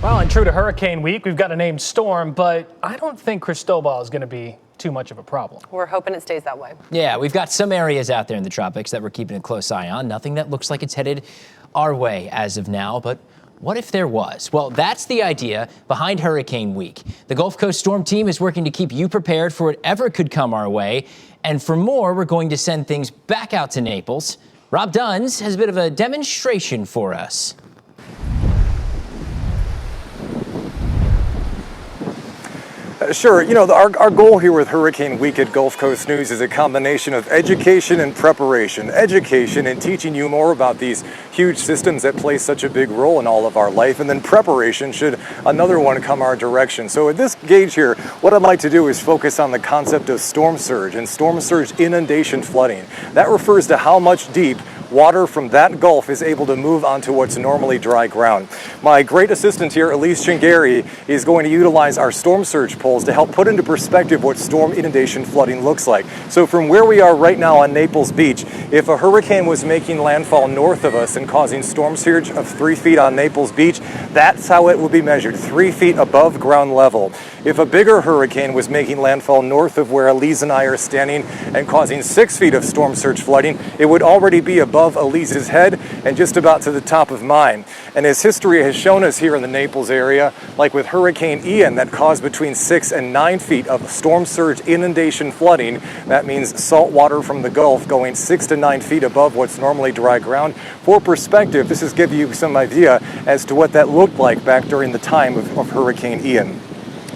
Well, and true to Hurricane Week, we've got a named storm, but I don't think Cristobal is going to be too much of a problem. We're hoping it stays that way. Yeah, we've got some areas out there in the tropics that we're keeping a close eye on. Nothing that looks like it's headed our way as of now, but what if there was? Well, that's the idea behind Hurricane Week. The Gulf Coast Storm Team is working to keep you prepared for whatever could come our way. And for more, we're going to send things back out to Naples. Rob Duns has a bit of a demonstration for us. Sure. You know, our goal here with Hurricane Week at Gulf Coast News is a combination of education and preparation. Education and teaching you more about these huge systems that play such a big role in all of our life, and then preparation should another one come our direction. So at this gauge here, what I'd like to do is focus on the concept of storm surge and storm surge inundation flooding. That refers to how much deep water from that gulf is able to move onto what's normally dry ground. My great assistant here, Elise Chingari, is going to utilize our storm surge polls to help put into perspective what storm inundation flooding looks like. So from where we are right now on Naples Beach, if a hurricane was making landfall north of us and causing storm surge of 3 feet on Naples Beach, that's how it would be measured, 3 feet above ground level. If a bigger hurricane was making landfall north of where Elise and I are standing and causing 6 feet of storm surge flooding, it would already be above Elise's head and just about to the top of mine. And as history has shown us here in the Naples area, like with Hurricane Ian that caused between 6 and 9 feet of storm surge inundation flooding, that means salt water from the Gulf going 6 to 9 feet above what's normally dry ground. For perspective, this is giving you some idea as to what that looked like back during the time of Hurricane Ian.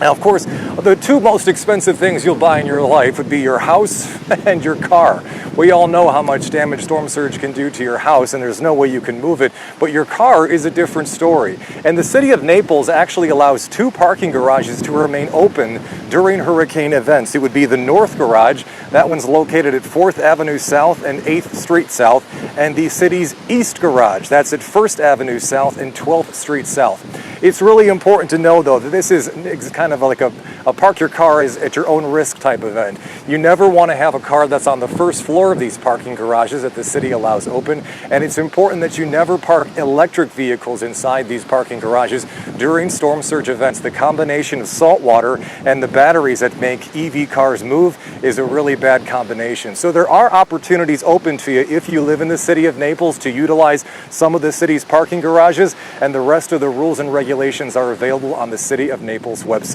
Now, of course, the two most expensive things you'll buy in your life would be your house and your car. We all know how much damage storm surge can do to your house, and there's no way you can move it, but your car is a different story. And the city of Naples actually allows 2 parking garages to remain open during hurricane events. It would be the North Garage, that one's located at 4th Avenue South and 8th Street South, and the city's East Garage, that's at 1st Avenue South and 12th Street South. It's really important to know, though, that this is kind of like a park your car is at your own risk type event. You never want to have a car that's on the first floor of these parking garages that the city allows open, and it's important that you never park electric vehicles inside these parking garages during storm surge events. The combination of salt water and the batteries that make EV cars move is a really bad combination. So there are opportunities open to you if you live in the city of Naples to utilize some of the city's parking garages, and the rest of the rules and regulations are available on the City of Naples website.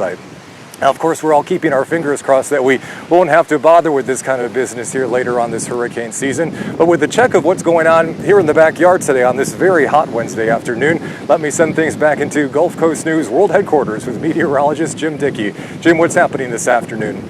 Now, of course, we're all keeping our fingers crossed that we won't have to bother with this kind of business here later on this hurricane season. But with the check of what's going on here in the backyard today on this very hot Wednesday afternoon, let me send things back into Gulf Coast News World Headquarters with meteorologist Jim Dickey. Jim, what's happening this afternoon?